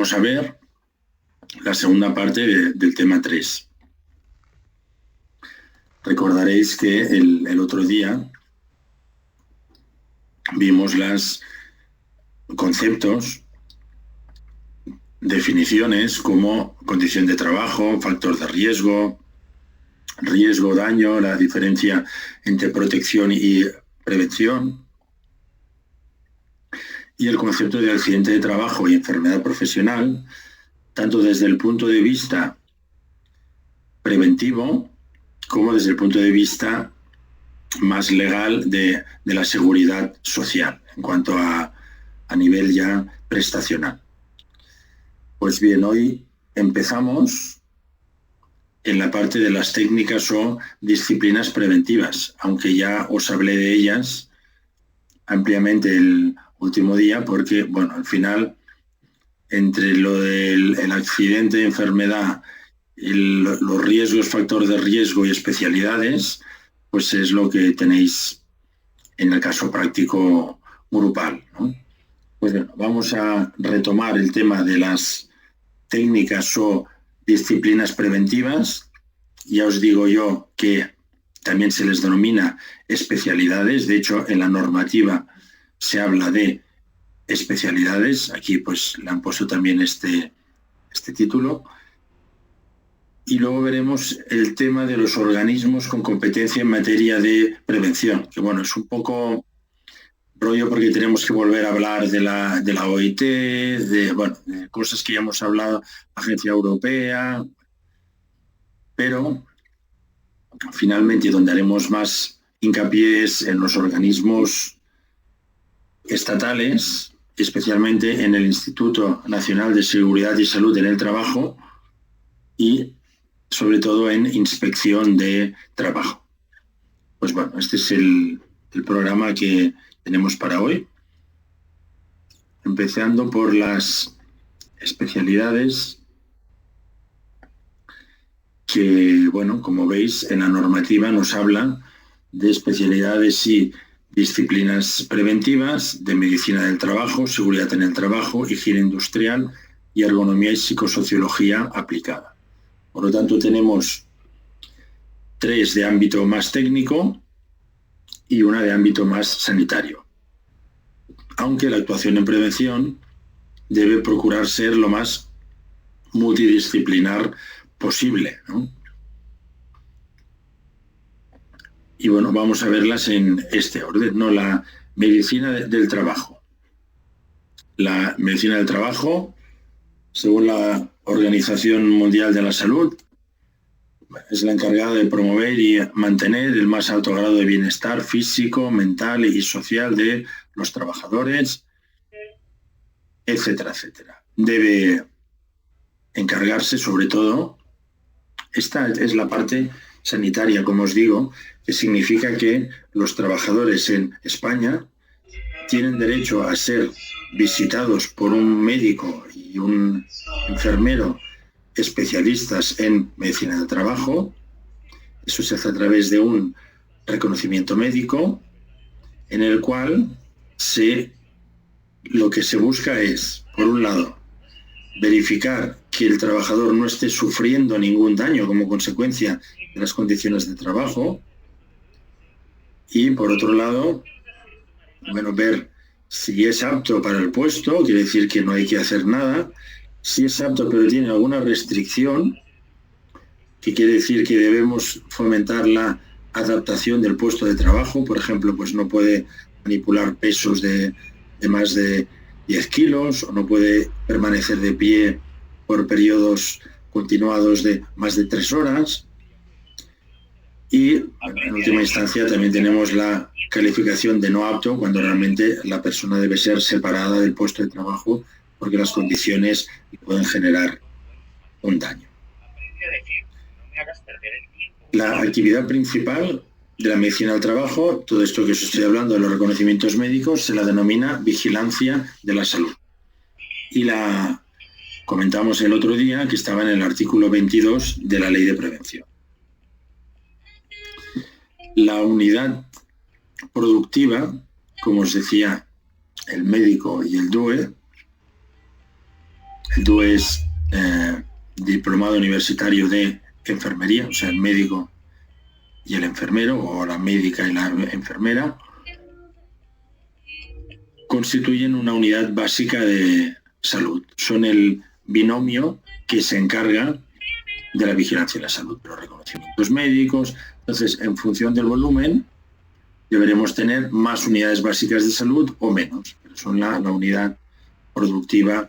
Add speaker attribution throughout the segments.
Speaker 1: Vamos a ver la segunda parte del tema 3. Recordaréis que el otro día vimos los conceptos, definiciones como condición de trabajo, factor de riesgo, daño, la diferencia entre protección y prevención, y el concepto de accidente de trabajo y enfermedad profesional, tanto desde el punto de vista preventivo como desde el punto de vista más legal de la seguridad social, en cuanto a nivel ya prestacional. Pues bien, hoy empezamos en la parte de las técnicas o disciplinas preventivas, aunque ya os hablé de ellas ampliamente el último día, porque, bueno, al final, entre lo del accidente, enfermedad, los riesgos, factores de riesgo y especialidades, pues es lo que tenéis en el caso práctico grupal, ¿no? Pues bueno, vamos a retomar el tema de las técnicas o disciplinas preventivas. Ya os digo yo que también se les denomina especialidades. De hecho, en la normativa se habla de especialidades. Aquí pues le han puesto también este título. Y luego veremos el tema de los organismos con competencia en materia de prevención, que bueno, es un poco rollo porque tenemos que volver a hablar de la OIT, de cosas que ya hemos hablado, Agencia Europea, pero finalmente donde haremos más hincapié es en los organismos estatales, especialmente en el Instituto Nacional de Seguridad y Salud en el Trabajo y sobre todo en inspección de trabajo. Pues bueno, este es el programa que tenemos para hoy, empezando por las especialidades que, bueno, como veis, en la normativa nos habla de especialidades y disciplinas preventivas de medicina del trabajo, seguridad en el trabajo, higiene industrial y ergonomía y psicosociología aplicada. Por lo tanto, tenemos 3 de ámbito más técnico y una de ámbito más sanitario. Aunque la actuación en prevención debe procurar ser lo más multidisciplinar posible, ¿no? Y bueno, vamos a verlas en este orden, ¿no? La medicina del trabajo. La medicina del trabajo, según la Organización Mundial de la Salud, es la encargada de promover y mantener el más alto grado de bienestar físico, mental y social de los trabajadores, etcétera, etcétera. Debe encargarse, sobre todo, esta es la parte sanitaria, como os digo, que significa que los trabajadores en España tienen derecho a ser visitados por un médico y un enfermero especialistas en medicina del trabajo. Eso se hace a través de un reconocimiento médico en el cual lo que se busca es, por un lado, verificar que el trabajador no esté sufriendo ningún daño como consecuencia de las condiciones de trabajo y, por otro lado, ver si es apto para el puesto, quiere decir que no hay que hacer nada. Si es apto pero tiene alguna restricción, que quiere decir que debemos fomentar la adaptación del puesto de trabajo. Por ejemplo, pues no puede manipular pesos de más de 10 kilos o no puede permanecer de pie por periodos continuados de más de 3 horas. Y en última instancia también tenemos la calificación de no apto, cuando realmente la persona debe ser separada del puesto de trabajo porque las condiciones pueden generar un daño. La actividad principal de la medicina del trabajo, todo esto que os estoy hablando de los reconocimientos médicos, se la denomina vigilancia de la salud. Y la comentamos el otro día, que estaba en el artículo 22 de la Ley de Prevención. La unidad productiva, como os decía, el médico y el DUE, es diplomado universitario de enfermería, o sea, el médico y el enfermero, o la médica y la enfermera, constituyen una unidad básica de salud. Son el binomio que se encarga de la vigilancia de la salud, de los reconocimientos médicos. Entonces, en función del volumen, deberemos tener más unidades básicas de salud o menos, pero son la unidad productiva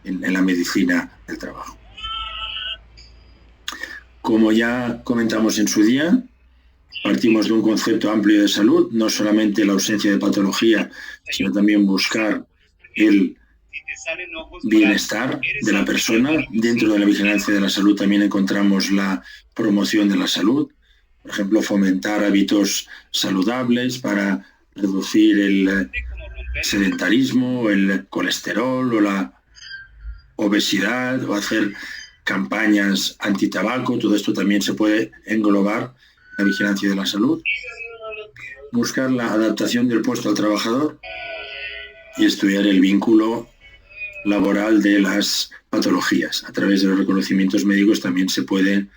Speaker 1: en la medicina del trabajo. Como ya comentamos en su día, partimos de un concepto amplio de salud, no solamente la ausencia de patología, sino también buscar el bienestar de la persona. Dentro de la vigilancia de la salud también encontramos la promoción de la salud, por ejemplo, fomentar hábitos saludables para reducir el sedentarismo, el colesterol o la obesidad, o hacer campañas antitabaco. Todo esto también se puede englobar en la vigilancia de la salud. Buscar la adaptación del puesto al trabajador y estudiar el vínculo laboral de las patologías. A través de los reconocimientos médicos también se puede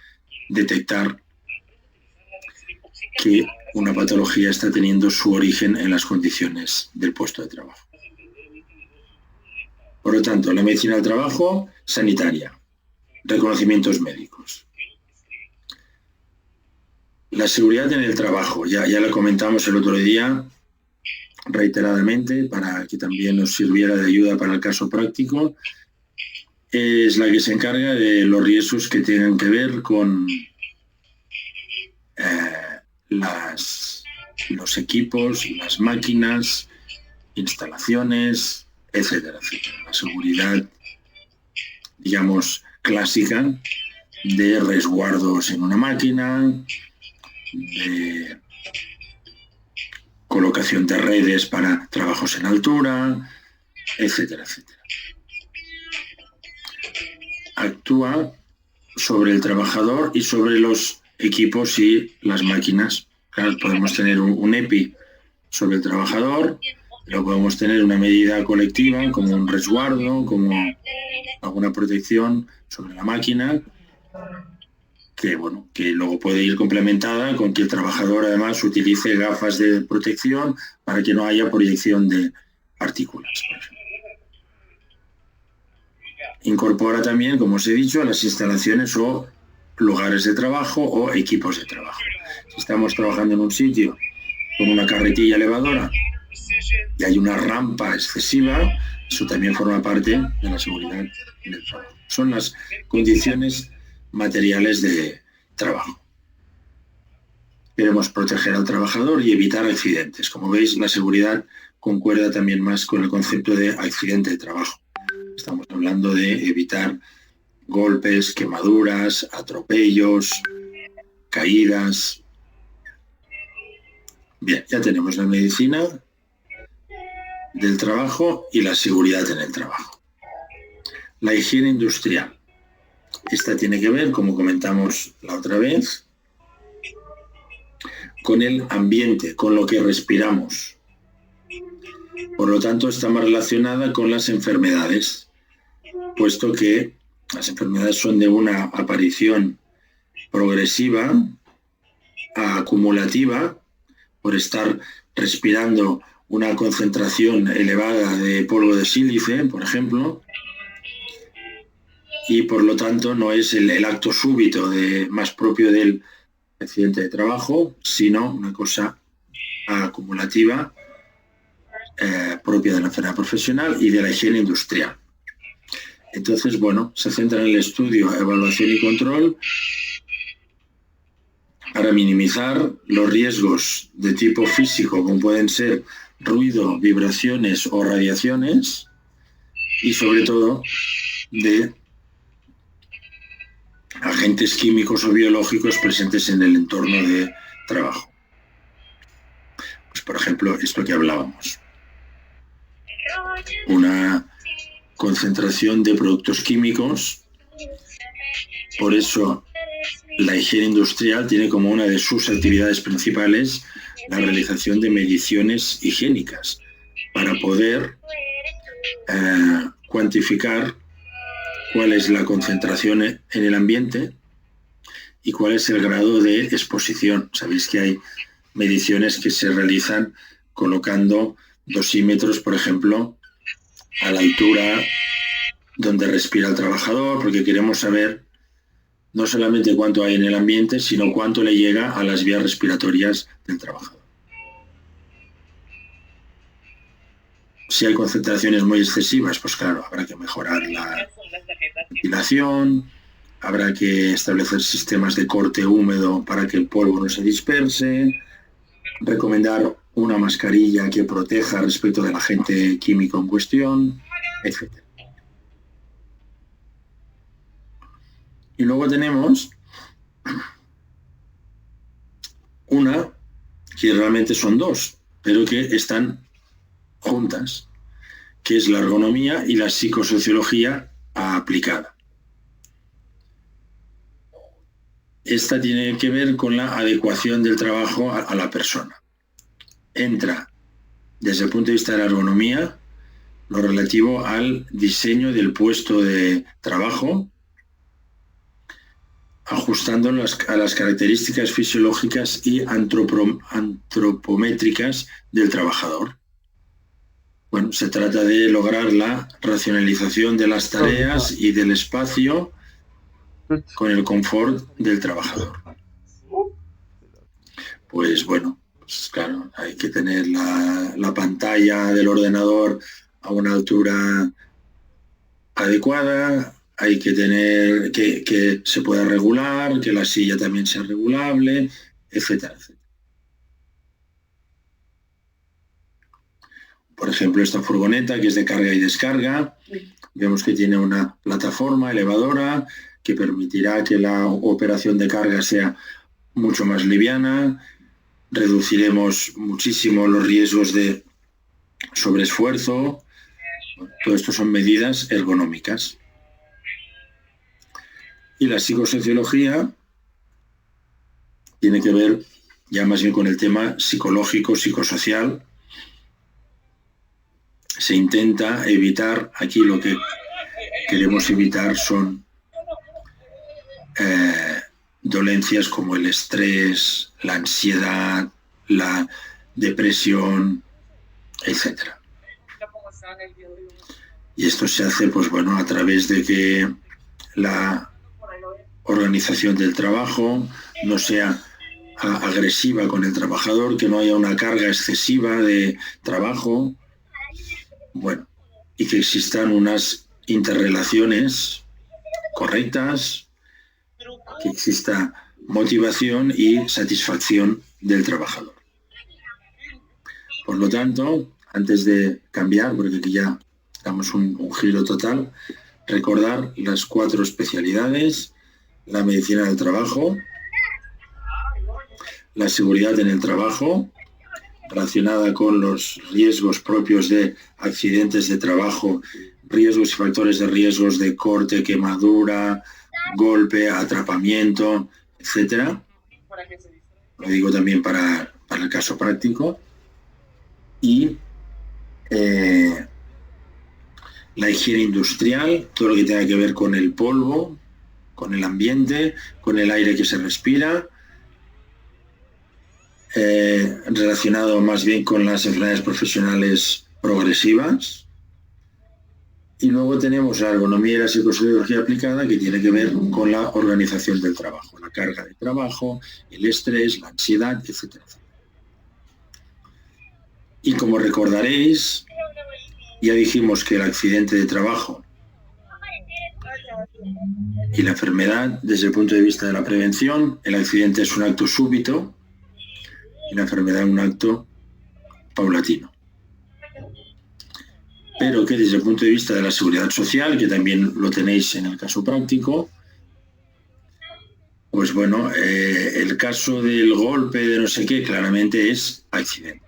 Speaker 1: detectar que una patología está teniendo su origen en las condiciones del puesto de trabajo. Por lo tanto, la medicina del trabajo, sanitaria, reconocimientos médicos. La seguridad en el trabajo, ya la comentamos el otro día reiteradamente para que también nos sirviera de ayuda para el caso práctico. Es la que se encarga de los riesgos que tengan que ver con los equipos, las máquinas, instalaciones, etcétera, etcétera. La seguridad, digamos, clásica de resguardos en una máquina, de colocación de redes para trabajos en altura, etcétera, etcétera. Actúa sobre el trabajador y sobre los equipos y las máquinas. Claro, podemos tener un EPI sobre el trabajador, pero podemos tener una medida colectiva como un resguardo, como alguna protección sobre la máquina, que luego puede ir complementada con que el trabajador además utilice gafas de protección para que no haya proyección de partículas, por ejemplo. Incorpora también, como os he dicho, las instalaciones o lugares de trabajo o equipos de trabajo. Si estamos trabajando en un sitio con una carretilla elevadora y hay una rampa excesiva, eso también forma parte de la seguridad en el trabajo. Son las condiciones materiales de trabajo. Queremos proteger al trabajador y evitar accidentes. Como veis, la seguridad concuerda también más con el concepto de accidente de trabajo. Estamos hablando de evitar golpes, quemaduras, atropellos, caídas. Bien, ya tenemos la medicina del trabajo y la seguridad en el trabajo. La higiene industrial. Esta tiene que ver, como comentamos la otra vez, con el ambiente, con lo que respiramos. Por lo tanto, está más relacionada con las enfermedades, puesto que las enfermedades son de una aparición progresiva a acumulativa, por estar respirando una concentración elevada de polvo de sílice, por ejemplo, y por lo tanto no es el acto súbito más propio del accidente de trabajo, sino una cosa acumulativa propia de la enfermedad profesional y de la higiene industrial. Entonces, se centra en el estudio, evaluación y control para minimizar los riesgos de tipo físico, como pueden ser ruido, vibraciones o radiaciones, y sobre todo de agentes químicos o biológicos presentes en el entorno de trabajo. Pues, por ejemplo, esto que hablábamos. Una concentración de productos químicos. Por eso la higiene industrial tiene como una de sus actividades principales la realización de mediciones higiénicas para poder cuantificar cuál es la concentración en el ambiente y cuál es el grado de exposición. Sabéis que hay mediciones que se realizan colocando dosímetros, por ejemplo, a la altura donde respira el trabajador, porque queremos saber no solamente cuánto hay en el ambiente, sino cuánto le llega a las vías respiratorias del trabajador. Si hay concentraciones muy excesivas, pues claro, habrá que mejorar la ventilación, habrá que establecer sistemas de corte húmedo para que el polvo no se disperse, recomendar una mascarilla que proteja respecto del agente químico en cuestión, etc. Y luego tenemos una que realmente son dos, pero que están juntas, que es la ergonomía y la psicosociología aplicada. Esta tiene que ver con la adecuación del trabajo a la persona. Entra, desde el punto de vista de la ergonomía, lo relativo al diseño del puesto de trabajo, ajustando a las características fisiológicas y antropométricas del trabajador. Bueno, se trata de lograr la racionalización de las tareas y del espacio con el confort del trabajador. Pues bueno, pues claro, hay que tener la pantalla del ordenador a una altura adecuada, hay que tener que se pueda regular, que la silla también sea regulable, etcétera, etcétera. Por ejemplo, esta furgoneta que es de carga y descarga, vemos que tiene una plataforma elevadora que permitirá que la operación de carga sea mucho más liviana, reduciremos muchísimo los riesgos de sobreesfuerzo. Todo esto son medidas ergonómicas. Y la psicosociología tiene que ver ya más bien con el tema psicológico, psicosocial. Se intenta evitar, aquí lo que queremos evitar son dolencias como el estrés, la ansiedad, la depresión, etc. Y esto se hace, pues bueno, a través de que la organización del trabajo no sea agresiva con el trabajador, que no haya una carga excesiva de trabajo, bueno, y que existan unas interrelaciones correctas, que exista motivación y satisfacción del trabajador. Por lo tanto, antes de cambiar, porque aquí ya damos un giro total, recordar las 4 especialidades: la medicina del trabajo, la seguridad en el trabajo, relacionada con los riesgos propios de accidentes de trabajo, riesgos y factores de riesgos de corte, quemadura, golpe, atrapamiento, etcétera. Lo digo también para el caso práctico. Y la higiene industrial, todo lo que tenga que ver con el polvo, con el ambiente, con el aire que se respira, relacionado más bien con las enfermedades profesionales progresivas. Y luego tenemos la ergonomía y la psicosociología aplicada, que tiene que ver con la organización del trabajo, la carga de trabajo, el estrés, la ansiedad, etcétera, etcétera. Y como recordaréis, ya dijimos que el accidente de trabajo y la enfermedad, desde el punto de vista de la prevención, el accidente es un acto súbito y la enfermedad un acto paulatino. Pero que desde el punto de vista de la seguridad social, que también lo tenéis en el caso práctico, pues bueno, el caso del golpe de no sé qué claramente es accidente.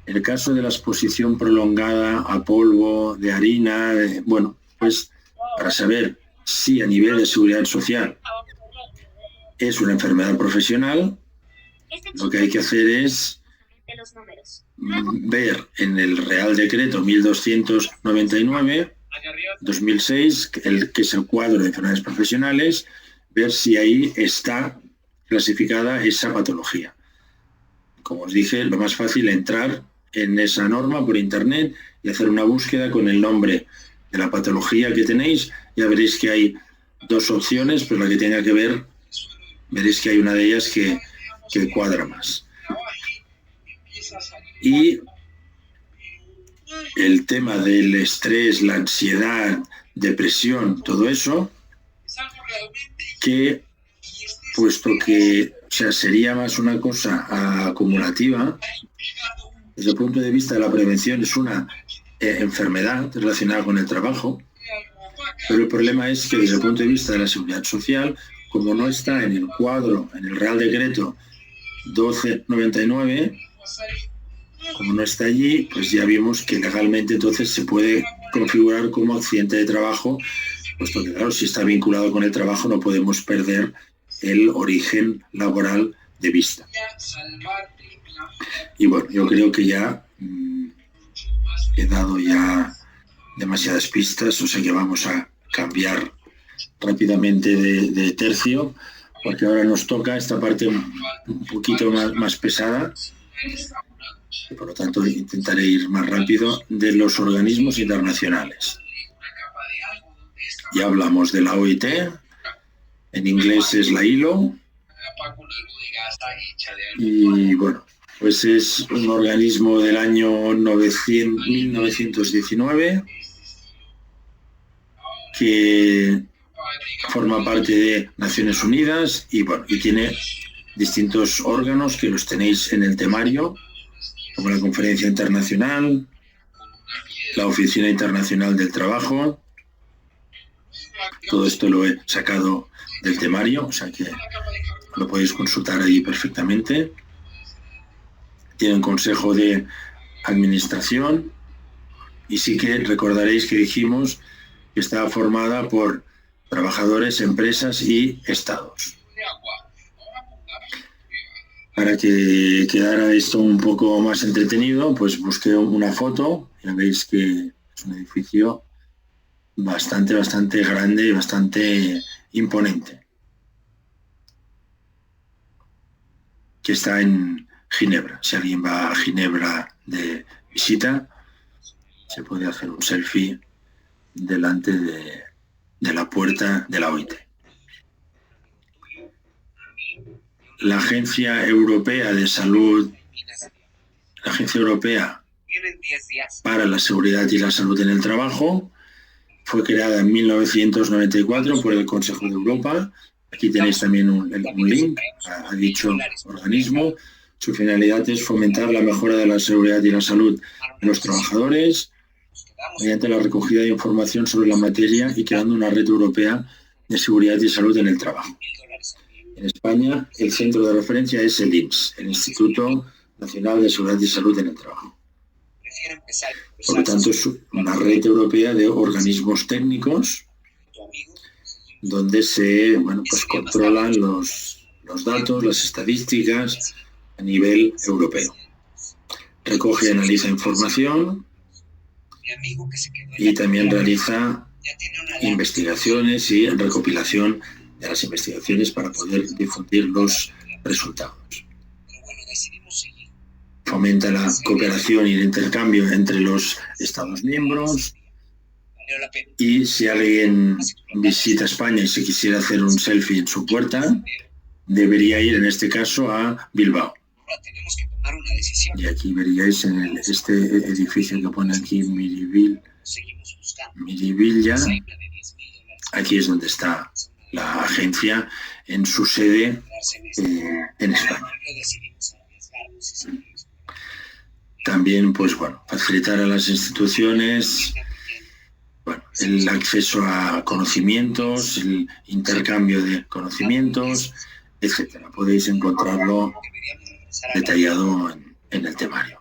Speaker 1: El caso de la exposición prolongada a polvo, de harina, bueno, pues para saber si a nivel de seguridad social es una enfermedad profesional, lo que hay que hacer es ver en el Real Decreto 1299 2006, que es el cuadro de enfermedades profesionales, ver si ahí está clasificada esa patología. Como os dije, lo más fácil es entrar en esa norma por internet y hacer una búsqueda con el nombre de la patología que tenéis. Ya veréis que hay dos opciones, pero la que tenga que ver, veréis que hay una de ellas que cuadra más. Y el tema del estrés, la ansiedad, depresión, todo eso, que puesto que sería más una cosa acumulativa, desde el punto de vista de la prevención es una enfermedad relacionada con el trabajo, pero el problema es que desde el punto de vista de la seguridad social, como no está en el cuadro, en el Real Decreto 1299, como no está allí, pues ya vimos que legalmente entonces se puede configurar como accidente de trabajo, puesto que claro, si está vinculado con el trabajo no podemos perder el origen laboral de vista. Y bueno, yo creo que ya he dado ya demasiadas pistas, o sea que vamos a cambiar rápidamente de tercio, porque ahora nos toca esta parte un poquito más pesada, y por lo tanto intentaré ir más rápido, de los organismos internacionales. Ya hablamos de la OIT, en inglés es la ILO, y bueno, pues es un organismo del año 1919 que forma parte de Naciones Unidas y bueno, y tiene distintos órganos que los tenéis en el temario, como la Conferencia Internacional, la Oficina Internacional del Trabajo. Todo esto lo he sacado del temario, o sea que lo podéis consultar ahí perfectamente. Tiene un consejo de administración y sí que recordaréis que dijimos que está formada por trabajadores, empresas y estados. Para que quedara esto un poco más entretenido, pues busqué una foto. Ya veis que es un edificio bastante grande y bastante imponente, que está en Ginebra. Si alguien va a Ginebra de visita, se puede hacer un selfie delante de la puerta de la OIT. La Agencia Europea de Salud, la Agencia Europea para la Seguridad y la Salud en el Trabajo, fue creada en 1994 por el Consejo de Europa. Aquí tenéis también un link a dicho organismo. Su finalidad es fomentar la mejora de la seguridad y la salud de los trabajadores mediante la recogida de información sobre la materia y creando una red europea de seguridad y salud en el trabajo. En España, el centro de referencia es el INS, el Instituto Nacional de Seguridad y Salud en el Trabajo. Por lo tanto, es una red europea de organismos técnicos donde se controlan los datos, las estadísticas a nivel europeo. Recoge y analiza información y también realiza investigaciones y recopilación de las investigaciones para poder difundir los resultados. Fomenta la cooperación y el intercambio entre los Estados miembros. Y si alguien visita España y se quisiera hacer un selfie en su puerta, debería ir en este caso a Bilbao. Y aquí veríais en este edificio que pone aquí Miribilla. Aquí es donde está la agencia en su sede en España. También, facilitar a las instituciones el acceso a conocimientos, el intercambio de conocimientos, etcétera. Podéis encontrarlo detallado en el temario.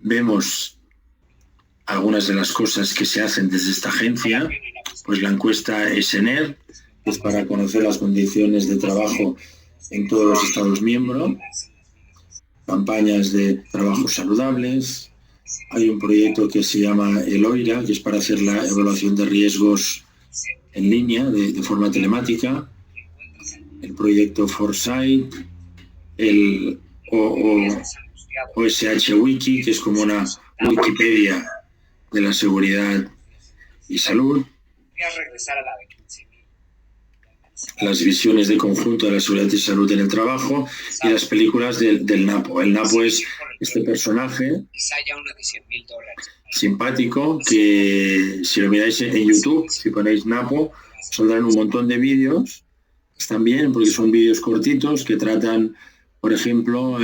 Speaker 1: Vemos algunas de las cosas que se hacen desde esta agencia, pues la encuesta ESENER, que es para conocer las condiciones de trabajo en todos los Estados miembros. campañas de trabajos saludables. Hay un proyecto que se llama el OIRA, que es para hacer la evaluación de riesgos en línea, de forma telemática. El proyecto Foresight, el OSH Wiki, que es como una Wikipedia de la seguridad y salud. Las visiones de conjunto de la seguridad y salud en el trabajo y las películas del Napo. El Napo es este personaje simpático que, si lo miráis en YouTube, si ponéis Napo, saldrán un montón de vídeos. Están bien porque son vídeos cortitos que tratan, por ejemplo,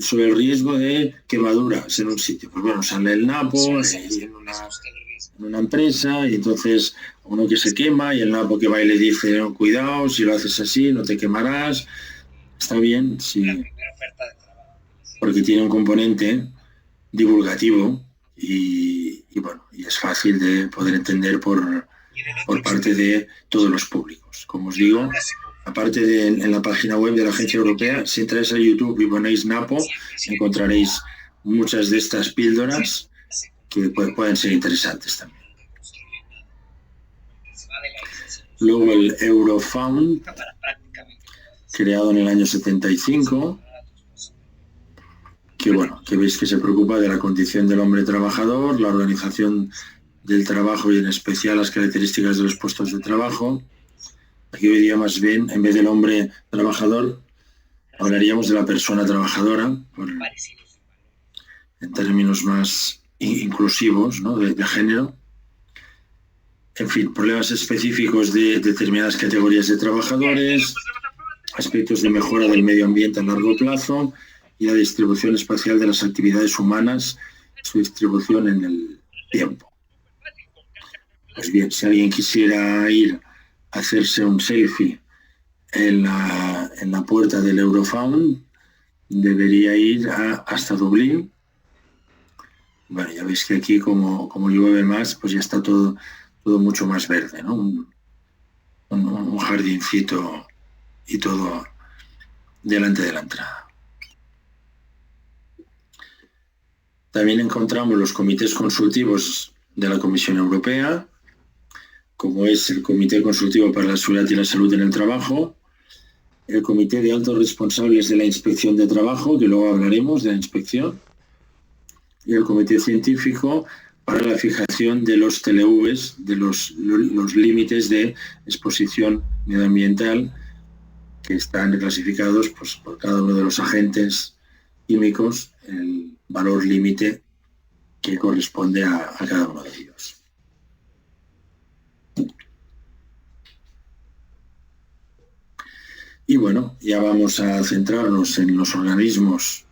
Speaker 1: sobre el riesgo de quemaduras en un sitio. Pues bueno, sale el Napo en una empresa y entonces uno que se quema y el Napo que va y le dice, no, cuidado, si lo haces así no te quemarás. Está bien, sí, porque tiene un componente divulgativo y bueno, y es fácil de poder entender por parte de todos los públicos. Como os digo, aparte de en la página web de la Agencia Europea, si entráis a YouTube y ponéis Napo, encontraréis muchas de estas píldoras que pueden ser interesantes también. Luego el Eurofound, creado en el año 75, que bueno, que veis que se preocupa de la condición del hombre trabajador, la organización del trabajo y en especial las características de los puestos de trabajo. Aquí hoy día más bien, en vez del hombre trabajador, hablaríamos de la persona trabajadora, en términos más inclusivos, ¿no? de género. En fin, problemas específicos de determinadas categorías de trabajadores, aspectos de mejora del medio ambiente a largo plazo y la distribución espacial de las actividades humanas, su distribución en el tiempo. Pues bien, si alguien quisiera ir a hacerse un selfie en la puerta del Eurofound, debería ir hasta Dublín. Bueno, ya veis que aquí como llueve más, pues ya está todo mucho más verde, ¿no? Un jardincito y todo delante de la entrada. También encontramos los comités consultivos de la Comisión Europea, como es el Comité Consultivo para la Seguridad y la Salud en el Trabajo, el Comité de Altos Responsables de la Inspección de Trabajo, que luego hablaremos de la inspección, y el Comité Científico para la fijación de los TLVs, de los límites de exposición medioambiental, que están clasificados pues, por cada uno de los agentes químicos, el valor límite que corresponde a cada uno de ellos. Y bueno, ya vamos a centrarnos en los organismos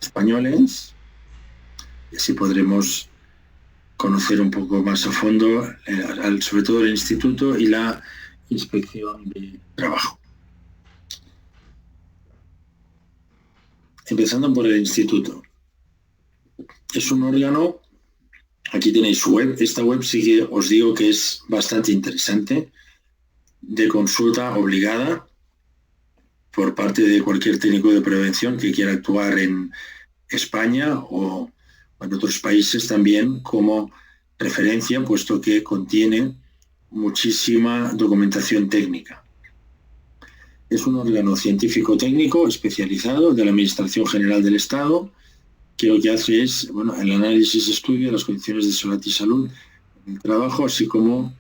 Speaker 1: españoles y así podremos conocer un poco más a fondo, sobre todo el Instituto y la Inspección de Trabajo. Empezando por el Instituto. Es un órgano, aquí tenéis su web, esta web sí que os digo que es bastante interesante, de consulta obligada por parte de cualquier técnico de prevención que quiera actuar en España o en otros países también como referencia, puesto que contiene muchísima documentación técnica. Es un órgano científico-técnico especializado de la Administración General del Estado, que lo que hace es el análisis y estudio de las condiciones de seguridad y salud en el trabajo, así como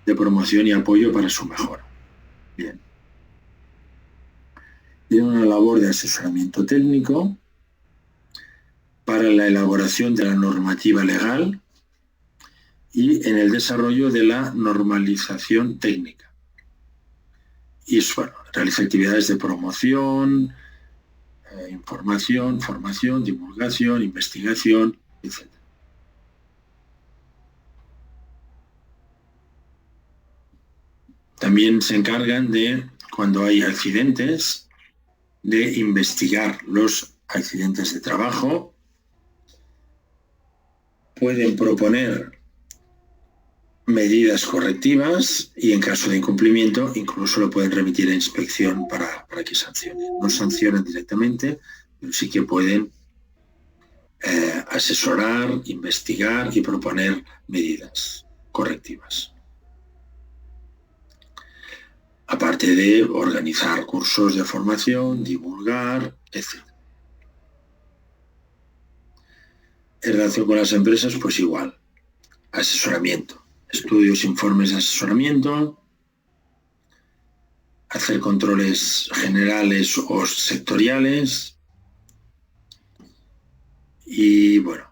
Speaker 1: de promoción y apoyo para su mejora. Bien. Tiene una labor de asesoramiento técnico para la elaboración de la normativa legal y en el desarrollo de la normalización técnica. Y realiza actividades de promoción, información, formación, divulgación, investigación, etc. También se encargan de, cuando hay accidentes, de investigar los accidentes de trabajo. Pueden proponer medidas correctivas y en caso de incumplimiento incluso lo pueden remitir a inspección para que sancione. No sancionan directamente, pero sí que pueden asesorar, investigar y proponer medidas correctivas. Aparte de organizar cursos de formación, divulgar, etc. En relación con las empresas, pues igual. Asesoramiento, estudios, informes de asesoramiento, hacer controles generales o sectoriales y, bueno,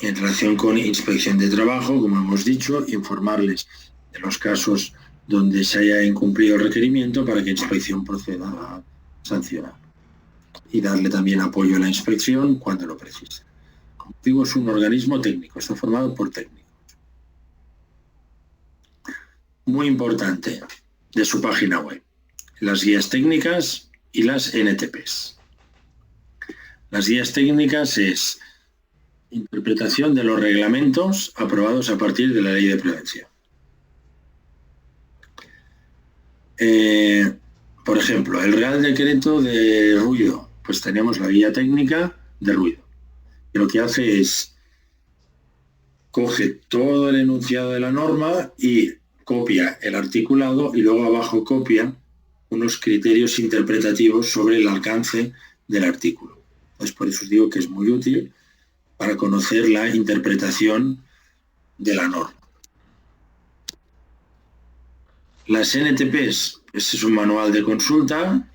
Speaker 1: en relación con inspección de trabajo, como hemos dicho, informarles de los casos donde se haya incumplido el requerimiento para que inspección proceda a sancionar y darle también apoyo a la inspección cuando lo precise. Como digo, es un organismo técnico, está formado por técnicos. Muy importante de su página web, las guías técnicas y las NTPs. Las guías técnicas es interpretación de los reglamentos aprobados a partir de la Ley de Prevención. Por ejemplo, el Real Decreto de Ruido, pues tenemos la guía técnica de ruido. Que lo que hace es coge todo el enunciado de la norma y copia el articulado y luego abajo copia unos criterios interpretativos sobre el alcance del artículo. Entonces, por eso os digo que es muy útil para conocer la interpretación de la norma. Las NTPs, este es un manual de consulta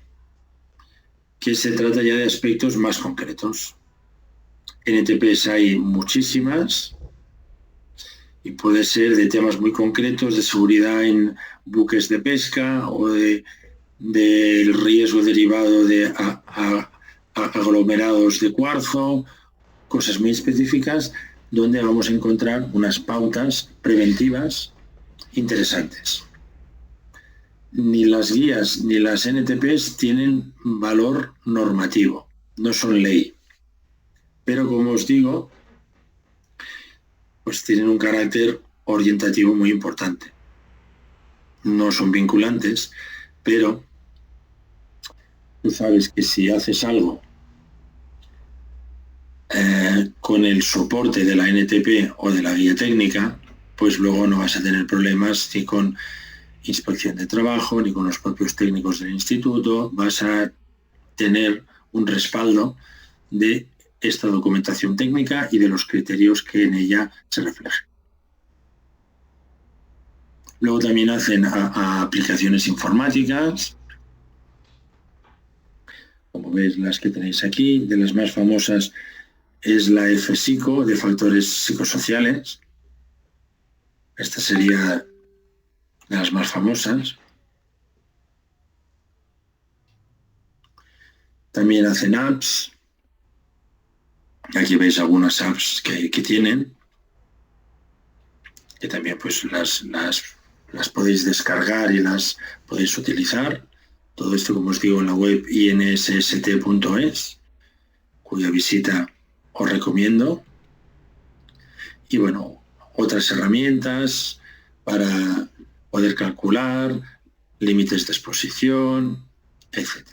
Speaker 1: que se trata ya de aspectos más concretos. NTPs hay muchísimas y puede ser de temas muy concretos de seguridad en buques de pesca o del riesgo derivado de aglomerados de cuarzo, cosas muy específicas donde vamos a encontrar unas pautas preventivas interesantes. Ni las guías ni las NTPs tienen valor normativo, no son ley. Pero como os digo, pues tienen un carácter orientativo muy importante. No son vinculantes, pero tú sabes que si haces algo con el soporte de la NTP o de la guía técnica, pues luego no vas a tener problemas ni con inspección de trabajo, ni con los propios técnicos del instituto. Vas a tener un respaldo de esta documentación técnica y de los criterios que en ella se reflejan. Luego también hacen a aplicaciones informáticas, como veis las que tenéis aquí. De las más famosas es la FSICO, de factores psicosociales. Esta sería de las más famosas. También hacen apps. Aquí veis algunas apps que tienen, que también pues las podéis descargar y las podéis utilizar. Todo esto, como os digo, en la web insst.es, cuya visita os recomiendo. Y bueno, otras herramientas para poder calcular límites de exposición, etc.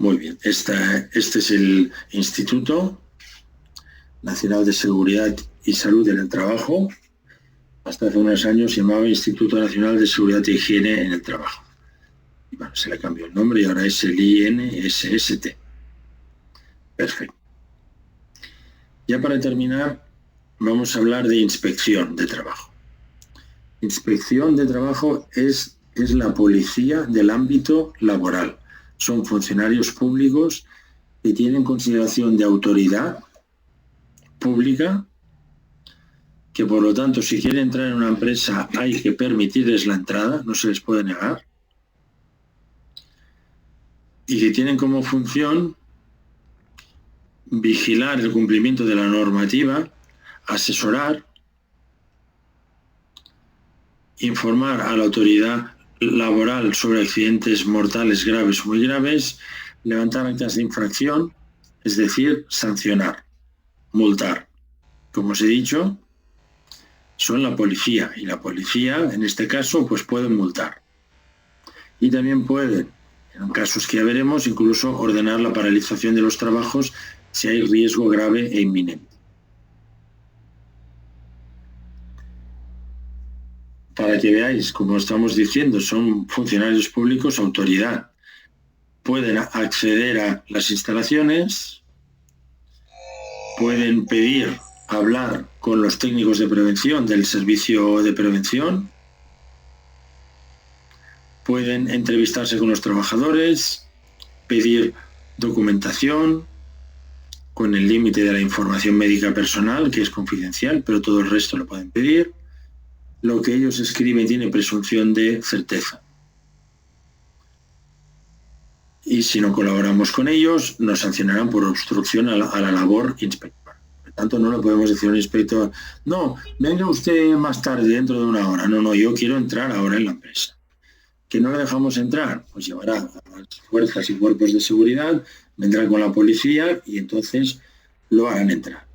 Speaker 1: Muy bien, este es el Instituto Nacional de Seguridad y Salud en el Trabajo. Hasta hace unos años se llamaba Instituto Nacional de Seguridad e Higiene en el Trabajo. Y bueno, se le cambió el nombre y ahora es el INSST. Perfecto. Ya para terminar, vamos a hablar de inspección de trabajo. Inspección de trabajo es la policía del ámbito laboral. Son funcionarios públicos que tienen consideración de autoridad pública, que por lo tanto si quieren entrar en una empresa hay que permitirles la entrada, no se les puede negar, y que tienen como función vigilar el cumplimiento de la normativa, asesorar, informar a la autoridad laboral sobre accidentes mortales graves o muy graves, levantar actas de infracción, es decir, sancionar, multar. Como os he dicho, son la policía, y la policía, en este caso, pues pueden multar. Y también pueden, En casos que ya veremos, incluso ordenar la paralización de los trabajos si hay riesgo grave e inminente. Para que veáis, como estamos diciendo, son funcionarios públicos, autoridad. Pueden acceder a las instalaciones, pueden pedir hablar con los técnicos de prevención del servicio de prevención, pueden entrevistarse con los trabajadores, pedir documentación con el límite de la información médica personal, que es confidencial, pero todo el resto lo pueden pedir. Lo que ellos escriben tiene presunción de certeza. Y si no colaboramos con ellos, nos sancionarán por obstrucción a la labor inspectora. Por tanto, no le podemos decir a un inspector, no, venga usted más tarde, dentro de una hora. No, yo quiero entrar ahora en la empresa. ¿Que no le dejamos entrar? Pues llevará a las fuerzas y cuerpos de seguridad, vendrá con la policía y entonces lo harán entrar.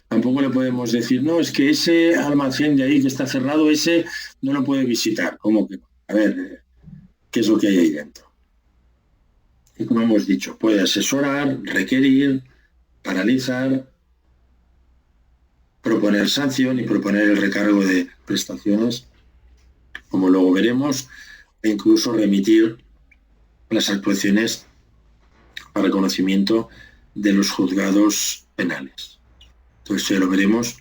Speaker 1: Tampoco le podemos decir, no, es que ese almacén de ahí que está cerrado, ese no lo puede visitar. ¿Cómo que? A ver, ¿qué es lo que hay ahí dentro? Y como hemos dicho, puede asesorar, requerir, paralizar, proponer sanción y proponer el recargo de prestaciones, como luego veremos, e incluso remitir las actuaciones para conocimiento de los juzgados penales. Todo esto ya lo veremos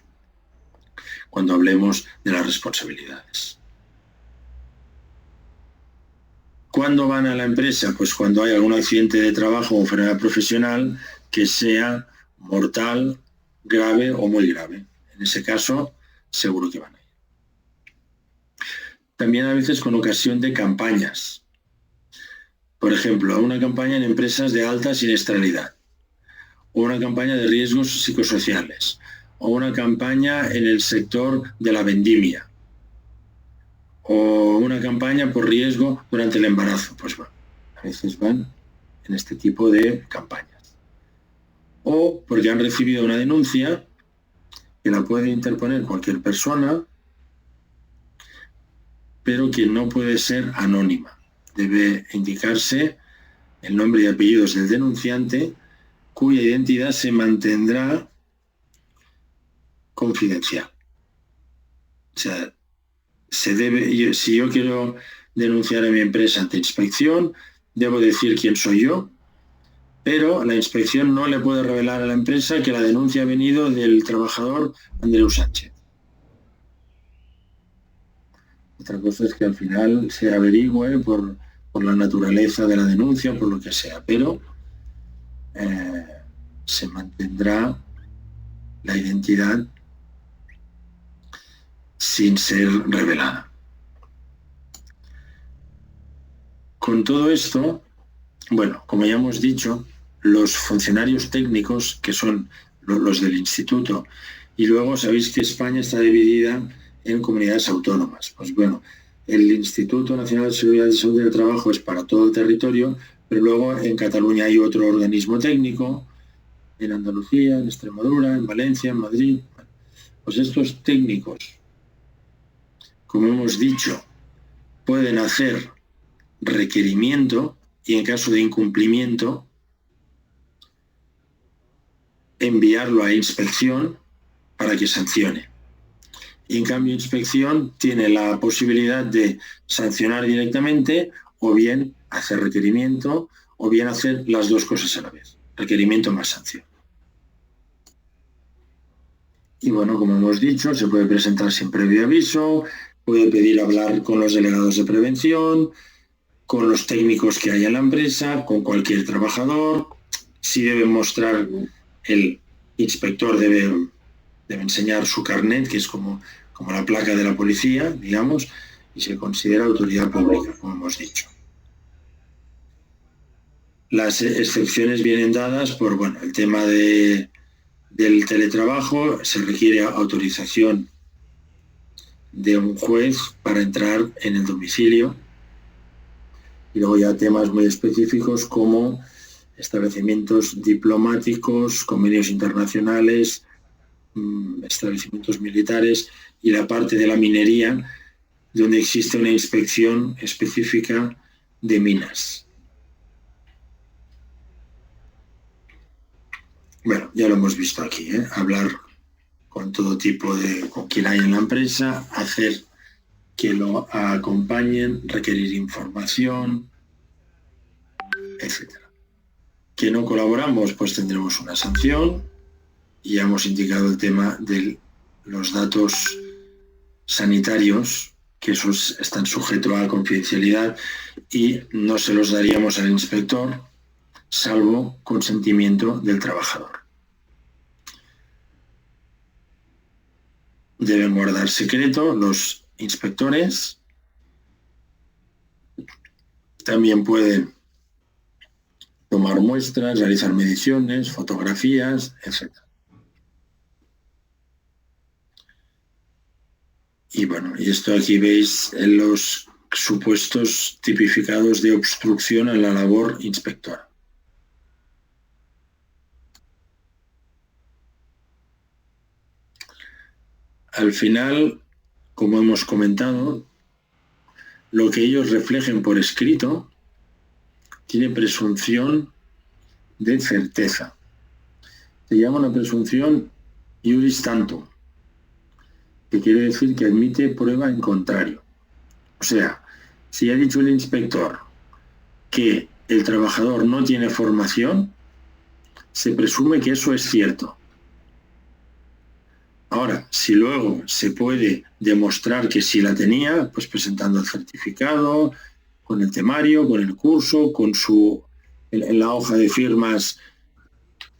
Speaker 1: cuando hablemos de las responsabilidades. ¿Cuándo van a la empresa? Pues cuando hay algún accidente de trabajo o enfermedad profesional que sea mortal, grave o muy grave. En ese caso, seguro que van a ir. También a veces con ocasión de campañas. Por ejemplo, una campaña en empresas de alta siniestralidad, o una campaña de riesgos psicosociales, o una campaña en el sector de la vendimia, o una campaña por riesgo durante el embarazo. Pues bueno, a veces van en este tipo de campañas. O porque han recibido una denuncia que la puede interponer cualquier persona, pero que no puede ser anónima. Debe indicarse el nombre y apellidos del denunciante, cuya identidad se mantendrá confidencial. O sea, si yo quiero denunciar a mi empresa ante inspección, debo decir quién soy yo, pero la inspección no le puede revelar a la empresa que la denuncia ha venido del trabajador Andreu Sánchez. Otra cosa es que al final se averigüe por la naturaleza de la denuncia, por lo que sea, pero se mantendrá la identidad sin ser revelada. Con todo esto, bueno, como ya hemos dicho, los funcionarios técnicos, que son los del instituto, y luego sabéis que España está dividida en comunidades autónomas. Pues bueno, el Instituto Nacional de Seguridad y Salud del Trabajo es para todo el territorio, pero luego en Cataluña hay otro organismo técnico, en Andalucía, en Extremadura, en Valencia, en Madrid. Pues estos técnicos, como hemos dicho, pueden hacer requerimiento y en caso de incumplimiento enviarlo a inspección para que sancione. Y en cambio inspección tiene la posibilidad de sancionar directamente o bien hacer requerimiento o bien hacer las dos cosas a la vez, requerimiento más sanción. Y bueno, como hemos dicho, se puede presentar sin previo aviso, puede pedir hablar con los delegados de prevención, con los técnicos que haya en la empresa, con cualquier trabajador. Si debe mostrar, el inspector debe enseñar su carnet, que es como la placa de la policía, digamos, y se considera autoridad pública, como hemos dicho. Las excepciones vienen dadas por, bueno, el tema del teletrabajo, se requiere autorización de un juez para entrar en el domicilio, y luego ya temas muy específicos como establecimientos diplomáticos, convenios internacionales, establecimientos militares y la parte de la minería, donde existe una inspección específica de minas. Bueno, ya lo hemos visto aquí, hablar con todo tipo con quien hay en la empresa, hacer que lo acompañen, requerir información, etc. Que no colaboramos, pues tendremos una sanción. Y ya hemos indicado el tema de los datos sanitarios, que esos están sujetos a confidencialidad y no se los daríamos al inspector, salvo consentimiento del trabajador. Deben guardar secreto los inspectores. También pueden tomar muestras, realizar mediciones, fotografías, etc. Y bueno, y esto aquí veis en los supuestos tipificados de obstrucción a la labor inspectora. Al final, como hemos comentado, lo que ellos reflejen por escrito tiene presunción de certeza. Se llama una presunción iuris tantum, que quiere decir que admite prueba en contrario. O sea, si ha dicho el inspector que el trabajador no tiene formación, se presume que eso es cierto. Ahora, si luego se puede demostrar que sí la tenía, pues presentando el certificado, con el temario, con el curso, con en la hoja de firmas,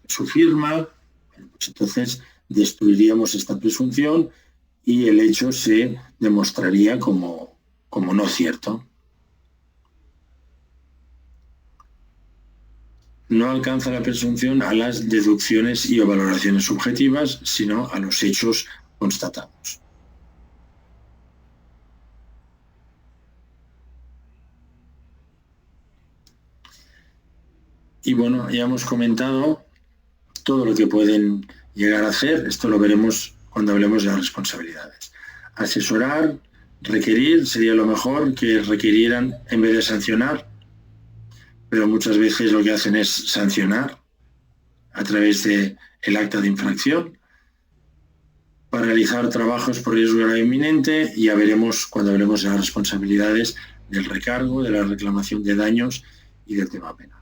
Speaker 1: su firma, pues entonces destruiríamos esta presunción y el hecho se demostraría como no cierto. No alcanza la presunción a las deducciones y o valoraciones subjetivas, sino a los hechos constatados. Y bueno, ya hemos comentado todo lo que pueden llegar a hacer. Esto lo veremos cuando hablemos de las responsabilidades. Asesorar, requerir, sería lo mejor que requirieran en vez de sancionar, pero muchas veces lo que hacen es sancionar a través del acta de infracción. Para realizar trabajos por riesgo grave inminente, ya veremos cuando hablemos de las responsabilidades del recargo, de la reclamación de daños y del tema penal.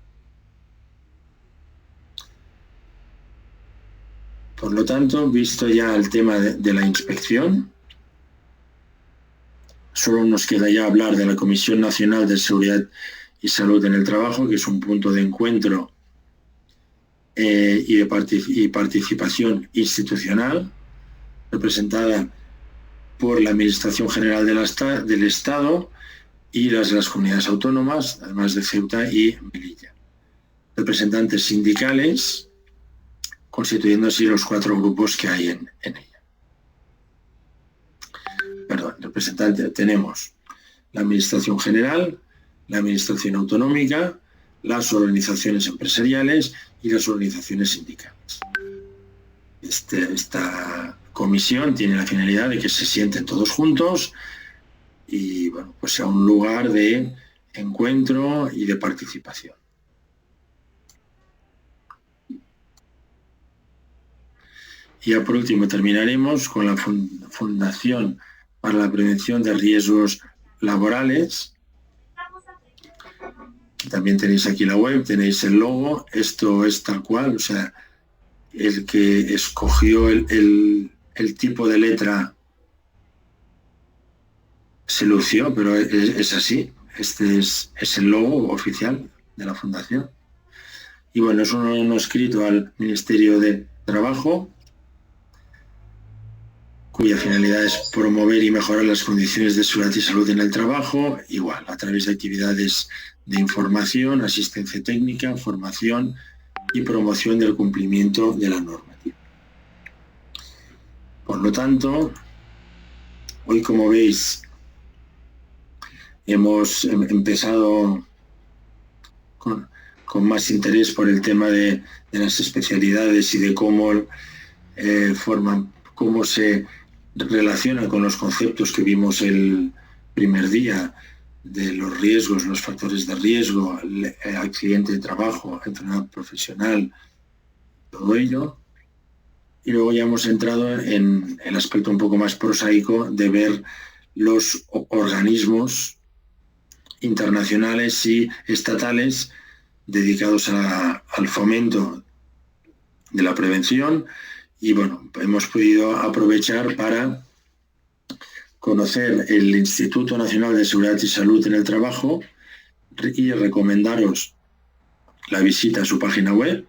Speaker 1: Por lo tanto, visto ya el tema de la inspección, solo nos queda ya hablar de la Comisión Nacional de Seguridad y Salud en el Trabajo, que es un punto de encuentro y participación institucional, representada por la Administración General del Estado y las comunidades autónomas, además de Ceuta y Melilla. Representantes sindicales, constituyendo así los 4 grupos que hay en ella. Perdón, representantes, tenemos la Administración General, la Administración Autonómica, las organizaciones empresariales y las organizaciones sindicales. Esta comisión tiene la finalidad de que se sienten todos juntos y bueno, pues sea un lugar de encuentro y de participación. Y ya por último terminaremos con la Fundación para la Prevención de Riesgos Laborales. También tenéis aquí la web, tenéis el logo, esto es tal cual, o sea, el que escogió el tipo de letra se lució, pero es así, este es el logo oficial de la Fundación. Y bueno, es un escrito al Ministerio de Trabajo, cuya finalidad es promover y mejorar las condiciones de seguridad y salud en el trabajo, igual, a través de actividades de información, asistencia técnica, formación y promoción del cumplimiento de la normativa. Por lo tanto, hoy, como veis, hemos empezado con más interés por el tema de las especialidades y de cómo cómo se relaciona con los conceptos que vimos el primer día de los riesgos, los factores de riesgo, el accidente de trabajo, enfermedad profesional, todo ello. Y luego ya hemos entrado en el aspecto un poco más prosaico de ver los organismos internacionales y estatales dedicados al fomento de la prevención. Y bueno, hemos podido aprovechar para conocer el Instituto Nacional de Seguridad y Salud en el Trabajo y recomendaros la visita a su página web.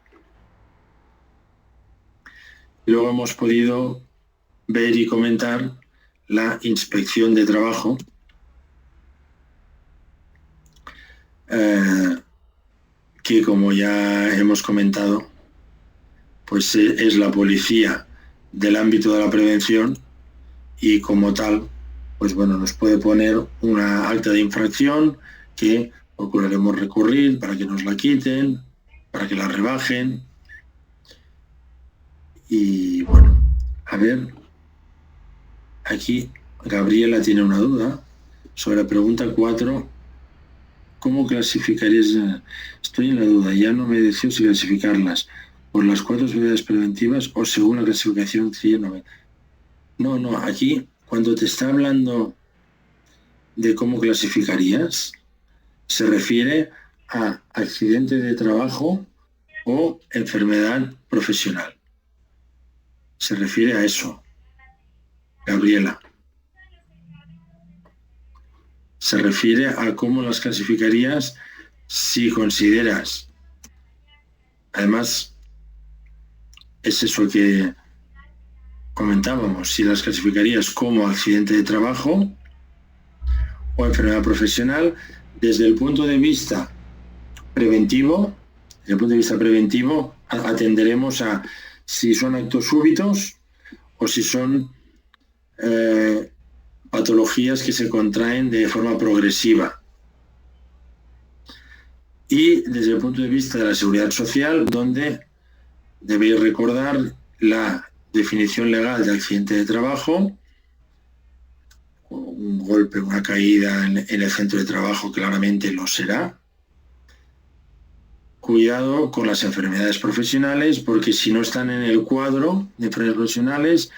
Speaker 1: Luego hemos podido ver y comentar la inspección de trabajo, que como ya hemos comentado, pues es la policía del ámbito de la prevención y como tal, pues bueno, nos puede poner una acta de infracción que procuraremos recurrir para que nos la quiten, para que la rebajen. Y bueno, a ver, aquí Gabriela tiene una duda sobre la pregunta 4. ¿Cómo clasificarías? Estoy en la duda, ya no me decido si clasificarlas por las 4 medidas preventivas o según la clasificación CIE-90. No, aquí cuando te está hablando de cómo clasificarías, se refiere a accidente de trabajo o enfermedad profesional. Se refiere a eso, Gabriela. Se refiere a cómo las clasificarías si consideras. Además, es eso que comentábamos, si las clasificarías como accidente de trabajo o enfermedad profesional desde el punto de vista preventivo. Desde el punto de vista preventivo atenderemos a si son actos súbitos o si son patologías que se contraen de forma progresiva. Y desde el punto de vista de la seguridad social, donde debéis recordar la definición legal de accidente de trabajo, un golpe, una caída en el centro de trabajo claramente lo será. Cuidado con las enfermedades profesionales, porque si no están en el cuadro de enfermedades profesionales,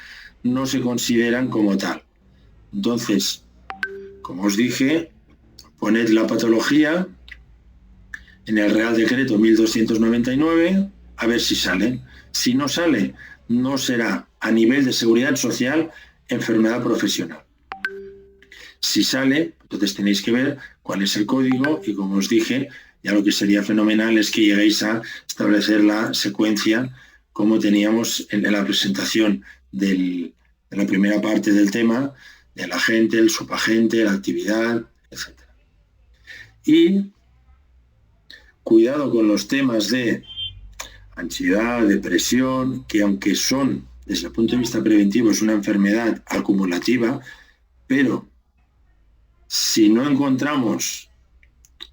Speaker 1: no se consideran como tal. Entonces, como os dije, poned la patología en el Real Decreto 1299, a ver si sale. Si no sale, no será a nivel de seguridad social enfermedad profesional. Si sale, entonces tenéis que ver cuál es el código y, como os dije, ya lo que sería fenomenal es que lleguéis a establecer la secuencia como teníamos en la presentación de la primera parte del tema, del agente, el subagente, la actividad, etc. Y cuidado con los temas de ansiedad, depresión, que aunque son, desde el punto de vista preventivo, es una enfermedad acumulativa, pero si no encontramos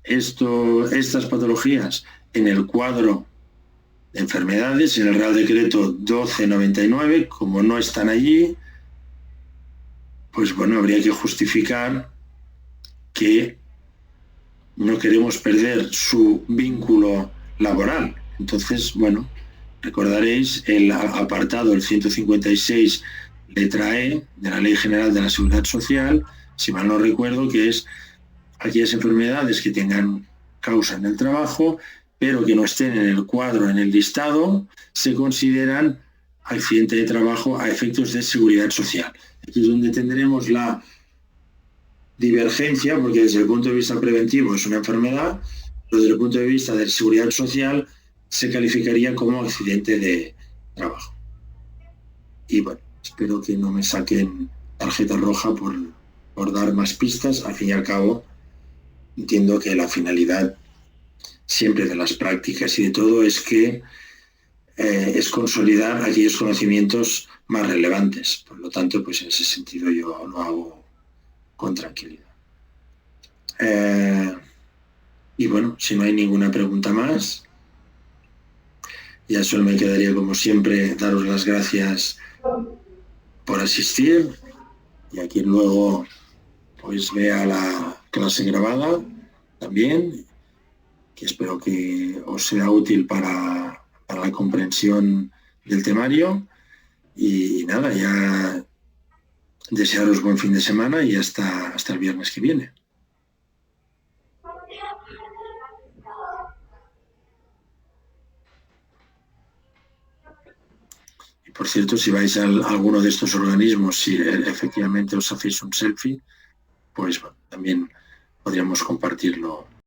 Speaker 1: estas patologías en el cuadro de enfermedades, en el Real Decreto 1299, como no están allí, pues bueno, habría que justificar que no queremos perder su vínculo laboral. Entonces, bueno, recordaréis el apartado, el 156, letra E, de la Ley General de la Seguridad Social, si mal no recuerdo, que es aquellas enfermedades que tengan causa en el trabajo, pero que no estén en el cuadro, en el listado, se consideran accidente de trabajo a efectos de seguridad social. Aquí es donde tendremos la divergencia, porque desde el punto de vista preventivo es una enfermedad, pero desde el punto de vista de seguridad social se calificaría como accidente de trabajo. Y bueno, espero que no me saquen tarjeta roja por dar más pistas. Al fin y al cabo, entiendo que la finalidad siempre de las prácticas y de todo es que es consolidar aquellos conocimientos más relevantes. Por lo tanto, pues en ese sentido yo lo hago con tranquilidad. Y bueno, si no hay ninguna pregunta más, ya solo me quedaría, como siempre, daros las gracias por asistir, y a quien luego pues vea la clase grabada también, que espero que os sea útil para la comprensión del temario. Y nada, ya desearos buen fin de semana y hasta el viernes que viene. Y por cierto, si vais a alguno de estos organismos, si efectivamente os hacéis un selfie, pues bueno, también podríamos compartirlo